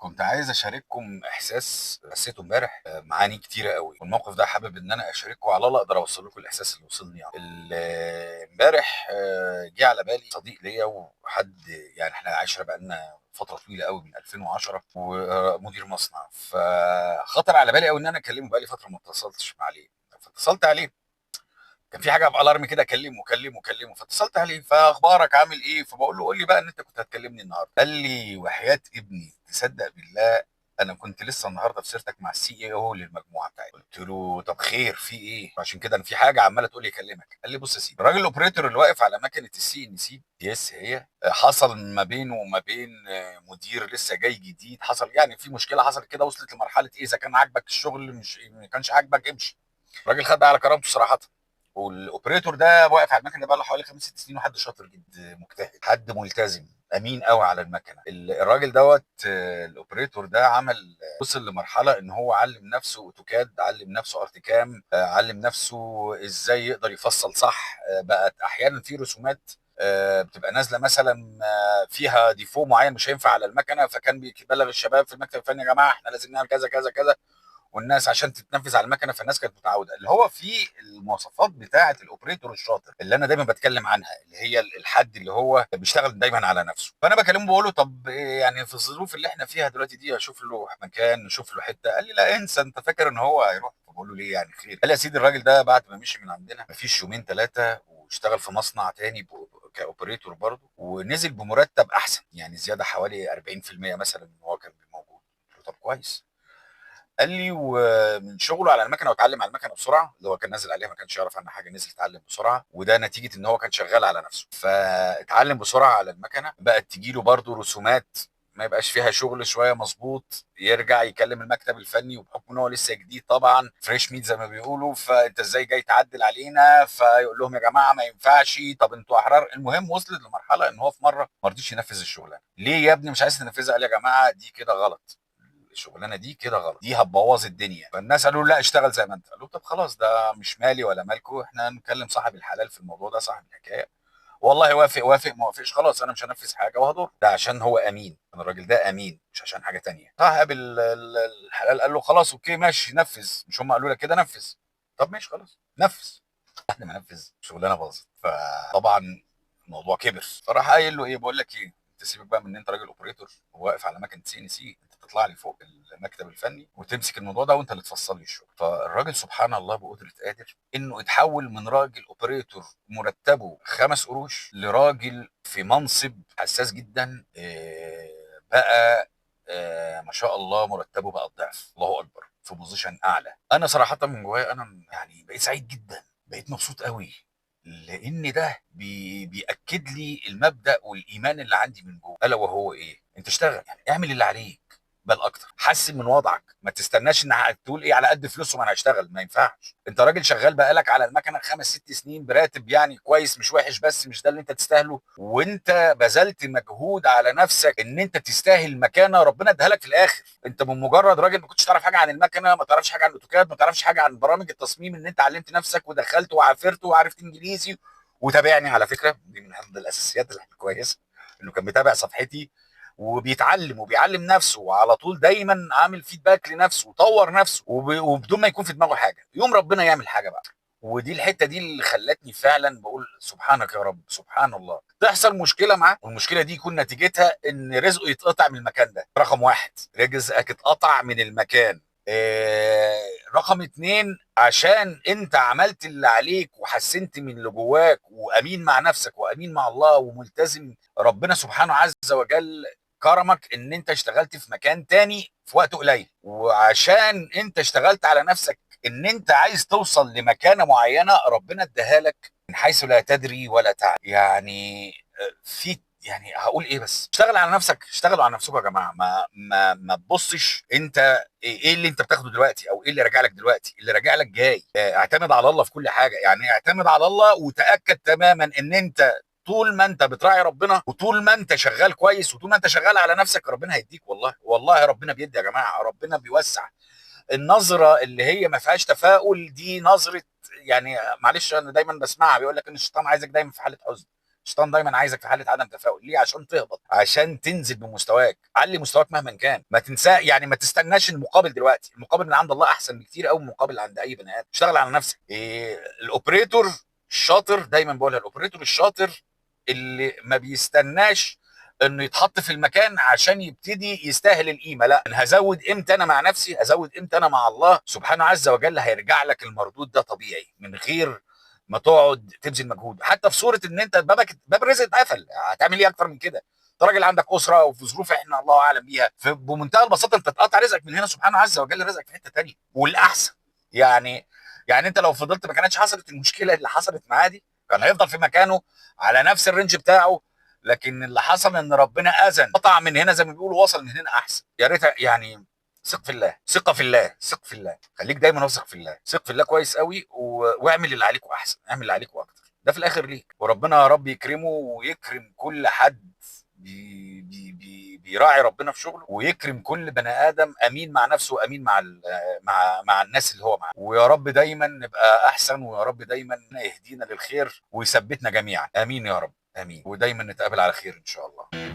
كنت عايز اشارككم احساس حسيته امبارح، معاني كتيره قوي، والموقف ده حابب ان انا اشاركه على الله اقدر اوصل لكم الاحساس اللي وصلني يعني. امبارح جه على بالي صديق ليا وحد، يعني احنا عشره بقالنا فتره طويله قوي من 2010، ومدير مصنع، فخطر على بالي قوي ان انا اكلمه. بقالي فتره ما اتصلتش عليه، فاتصلت عليه. كان في حاجه بالارم كده، كلمه فاتصلت عليه، فاخبارك عامل ايه؟ فبقول له قول لي بقى ان انت كنت هتكلمني النهارده. قال لي وحياه ابني تصدق بالله انا كنت لسه النهارده في سيرتك مع السي اي او للمجموعه بتاعتي. قلت له طب خير في ايه؟ عشان كده انا في حاجه عماله تقول لي اكلمك. قال لي بص يا سيدي، الراجل الاوبريتور اللي واقف على مكنه السي ان سي يس هي حصل ما بينه وما بين مدير لسه جاي جديد، حصل يعني في مشكله حصلت كده، وصلت لمرحله ايه، اذا كان عاجبك الشغل مش ما كانش عاجبك امشي. الراجل خد على كرامته صراحه. والاوبريتور ده واقف على المكنه بقى له حوالي 5 6 سنين، وحد شاطر جدا، مجتهد، حد ملتزم، امين قوي على المكنه. الراجل دوت الاوبريتور ده عمل وصل لمرحله ان هو علم نفسه اوتوكاد، علم نفسه ارتكام، علم نفسه ازاي يقدر يفصل صح. بقت احيانا في رسومات بتبقى نازله مثلا فيها ديفو معين مش هينفع على المكنه، فكان بيبلغ الشباب في المكتب الفني يا جماعه احنا لازم نعمل كذا كذا كذا، والناس عشان تتنفذ على المكنه، فالناس كانت متعوده اللي هو في المواصفات بتاعه الاوبريتور الشاطر اللي انا دايما بتكلم عنها، اللي هي الحد اللي هو بيشتغل دايما على نفسه. فانا بكلمه بقول له طب يعني في الظروف اللي احنا فيها دلوقتي دي اشوف له مكان، نشوف له حته. قال لي لا انسى، انت فاكر ان هو هيروح؟ بقول له ليه يعني خير؟ قال لي يا سيدي الراجل ده بعد ما مشي من عندنا مفيش يومين ثلاثه واشتغل في مصنع تاني كاوبريتور برضه، ونزل بمرتب احسن، يعني زياده حوالي 40% مثلا من هو كان موجود. قلت له طب كويس. قال لي ومن شغله على المكنه واتعلم على المكنه بسرعه، اللي هو كان نازل عليها ما كانش يعرف عنها حاجه، نزل اتعلم بسرعه، وده نتيجه ان هو كان شغال على نفسه، فاتعلم بسرعه على المكنه. بقت تجي له برضه رسومات ما يبقاش فيها شغل شويه مظبوط، يرجع يكلم المكتب الفني، وبحكم ان هو لسه جديد طبعا فريش ميت زي ما بيقولوا، فانت ازاي جاي تعدل علينا؟ فيقول لهم يا جماعه ما ينفعش، طب انتوا احرار. المهم وصلت لمرحله ان هو في مره ما رضيش ينفذ الشغلانه. ليه يا ابني مش عايز تنفذها؟ قال يا جماعه دي كده غلط، الشغلانه دي كده غلط، دي هتبوظ الدنيا. فالناس قالوا لا اشتغل زي ما انت. قال له طب خلاص ده مش مالي ولا مالكو، احنا نكلم صاحب الحلال في الموضوع ده، صاحب الحكايه. والله وافق وافق، ما وافقش خلاص انا مش هنفذ حاجه وهدور. ده عشان هو امين، انا الراجل ده امين مش عشان حاجه تانية. صاحب الحلال قال له خلاص اوكي ماشي نفذ، مش هم قالوا لك كده نفذ؟ طب ماشي خلاص نفذ. بعد ما نفذ الشغلانه باظت. فطبعا الموضوع كبر، فراح قايل له ايه، بقول لك ايه، انت سيبك بقى من ان انت راجل اوبريتور وواقف على مكنه سي ان سي، انت تطلع لي فوق المكتب الفني وتمسك الموضوع ده وانت اللي تفصل لي الشغل. فالراجل سبحان الله بقدره قادر انه اتحول من راجل اوبريتور مرتبه 5 قروش لراجل في منصب حساس جدا، بقى ما شاء الله مرتبه بقى الضعف، الله اكبر، في بوزيشن اعلى. انا صراحه من جوايا انا يعني بقيت سعيد جدا، بقيت مبسوط قوي، لان ده بياكد لي المبدا والايمان اللي عندي من جوه، الا وهو ايه؟ انت اشتغل، يعني اعمل اللي عليك، بل اكتر، حسن من وضعك، ما تستناش ان تقول ايه على قد فلوسهم انا هشتغل، ما ينفعش. انت راجل شغال بقالك على المكنه 5 6 سنين براتب يعني كويس مش وحش، بس مش ده اللي انت تستاهله، وانت بذلت مجهود على نفسك ان انت تستاهل مكانه ربنا اداها لك في الاخر. انت من مجرد راجل ما كنتش تعرف حاجه عن المكنه، ما تعرفش حاجه عن الاوتوكاد، ما تعرفش حاجه عن برامج التصميم، ان انت علمت نفسك ودخلت وعافرت وعرفت انجليزي. وتابعني على فكره، دي من اهم الاساسيات الكويسه، انه كان متابع صفحتي وبيتعلم وبيعلم نفسه، وعلى طول دايما عامل فيدباك لنفسه وطور نفسه، وبدون ما يكون في دماغه حاجه، يوم ربنا يعمل حاجه بقى. ودي الحته دي اللي خلتني فعلا بقول سبحانك يا رب، سبحان الله. تحصل مشكله معاه والمشكله دي يكون نتيجتها ان رزقه يتقطع من المكان ده، رقم واحد رزقك اتقطع من المكان. رقم اتنين، عشان انت عملت اللي عليك وحسنت من اللي جواك وامين مع نفسك وامين مع الله وملتزم، ربنا سبحانه عز وجل كرمك ان انت اشتغلت في مكان تاني في وقت قليل. وعشان انت اشتغلت على نفسك ان انت عايز توصل لمكانة معينة، ربنا اداها لك من حيث لا تدري ولا تعلم. يعني في يعني هقول ايه، بس اشتغل على نفسك، اشتغلوا على نفسكم يا جماعه، ما تبصش انت ايه اللي انت بتاخده دلوقتي او ايه اللي راجع لك دلوقتي، اللي راجع لك جاي. اعتمد على الله في كل حاجه، يعني اعتمد على الله وتاكد تماما ان انت طول ما انت بتراعي ربنا وطول ما انت شغال كويس وطول ما انت شغال على نفسك ربنا هيديك. والله والله ربنا بيدي يا جماعه، ربنا بيوسع. النظره اللي هي ما فيهاش تفاؤل دي نظره، يعني معلش انا دايما بسمعها بيقول لك ان الشيطان عايزك دايما في حاله حزن. الشيطان دايما عايزك في حاله عدم تفاؤل. ليه؟ عشان تهبط، عشان تنزل بمستواك. علي مستواك مهما كان، ما تنسى يعني، ما تستناش المقابل دلوقتي. المقابل من عند الله احسن بكتير قوي من المقابل عند اي بني ادم. اشتغل على نفسك. الاوبريتور الشاطر، دايما بقولها، الاوبريتور الشاطر اللي ما بيستناش انه يتحط في المكان عشان يبتدي يستاهل القيمه. لا، انا هزود قيمتي انا مع نفسي، هزود قيمتي انا مع الله سبحانه عز وجل، هيرجع لك المردود ده طبيعي من غير ما تقعد تبذل مجهود. حتى في صوره ان انت باب الرزق اتقفل، هتعمل ايه اكتر من كده؟ انت راجل عندك اسره وفي ظروف احنا الله اعلم بيها، فبمنتهى البساطه انت تقطع رزقك من هنا، سبحانه عز وجل رزقك في حته ثانيه والاحسن. يعني يعني انت لو فضلت ما كانتش حصلت المشكله اللي حصلت معاه دي، كان هيفضل في مكانه على نفس الرينج بتاعه. لكن اللي حصل ان ربنا اذن، قطع من هنا زي ما بيقولوا، وصل من هنا احسن. يا ريت يعني. ثق في الله، ثقه في الله، ثق في الله. خليك دايما واثق في الله، ثق في الله كويس قوي واعمل اللي عليك واحسن، اعمل اللي عليك واكتر. ده في الاخر ليك، وربنا يا رب يكرمه ويكرم كل حد بيراعي ربنا في شغله، ويكرم كل بني ادم امين مع نفسه وامين مع الناس اللي هو معاه. ويا رب دايما نبقى احسن، ويا رب دايما يهدينا للخير ويثبتنا جميعا. امين يا رب، امين. ودايما نتقابل على خير ان شاء الله.